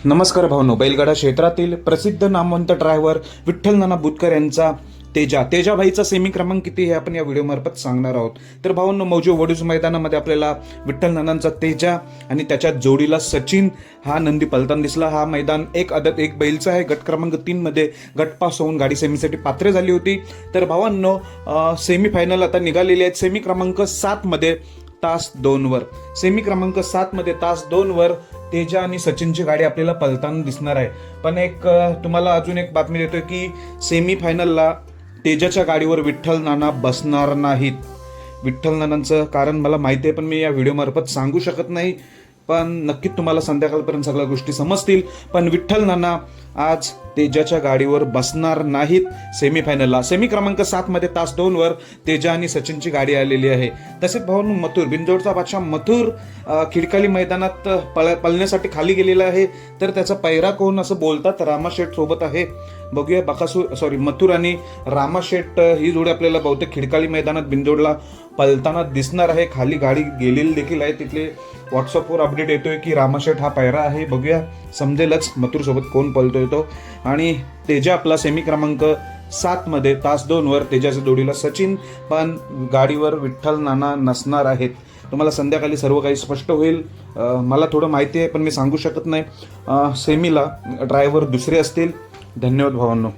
नमस्कार भावनो, बैलगाडा क्षेत्रातील प्रसिद्ध नामवंत ड्रायव्हर विठ्ठल नाना बुतकर यांचा तेजा भाईचा सेमी क्रमांक किती हे आपण या व्हिडिओमार्फत सांगणार आहोत। तर भावांनो, मौजे वडूज मैदानामध्ये आपल्याला विठ्ठल नानांचा तेजा आणि त्याच्या जोडीला सचिन हा नंदी पलताना दिसला। हा मैदान एक आदत एक बैलचा आहे। गट क्रमांक 3 मध्ये गट पास होऊन गाडी सेमीसाठी पात्र झाली होती। तर भावांनो, सेमी फायनल आता निघालेली आहेत। सेमी क्रमांक 7 मध्ये तास 2 वर सेमी क्रमांक 7 मध्ये तास 2 वर तेजा आणि सचिनची गाडी आपल्याला पलताना दिसणार आहे। पण एक तुम्हाला अजून एक बातमी देतोय की सेमी फायनलला तेजाच्या गाडीवर विठ्ठल नाना बसणार नाहीत। विठ्ठल नानांचं कारण मला माहिती आहे, पण मी या व्हिडिओमार्फत सांगू शकत नाही। पण नक्कीच तुम्हाला संध्याकाळपर्यंत सगळ्या गोष्टी समजतील। पण विठ्ठल नाना आज तेजाच्या गाडीवर बसणार नाहीत सेमीफायनलला। सेमी क्रमांक 7 मध्ये तास 2 वर तेजा आणि सचिनची गाडी आलेली आहे। तसेच भावांनो, मथुर बिंजोडचा बादशाह मथुर खिडकाली मैदानात पळण्यासाठी खाली गेलेला आहे। तर त्याचा पैरा कोण असं बोलतात रामाशेठ सोबत आहे। बघूया मथुर आणि रामाशेठ ही जोडी आपल्याला बहुतेक खिडकाली मैदानात बिंजोडला पळताना दिसणार आहे। खाली गाडी गेलेली देखील आहे। तिथले व्हॉट्सअपवर अपडेट येतोय की रामाशेठ हा पैरा आहे। बघूया, समजेलच मथुर सोबत कोण पळतोय तो। आणि तेजा आपला सेमी क्रमांक 7 मध्ये तास 2 वर तेजाच्या जोडीला सचिन, पण गाडीवर विठ्ठल नाना नसणार आहेत। तुम्हाला संध्याकाळी सर्व काही स्पष्ट होईल। मला थोडं माहिती आहे, पण मी सांगू शकत नाही। सेमीला ड्रायव्हर दुसरे असतील। धन्यवाद भावांनो।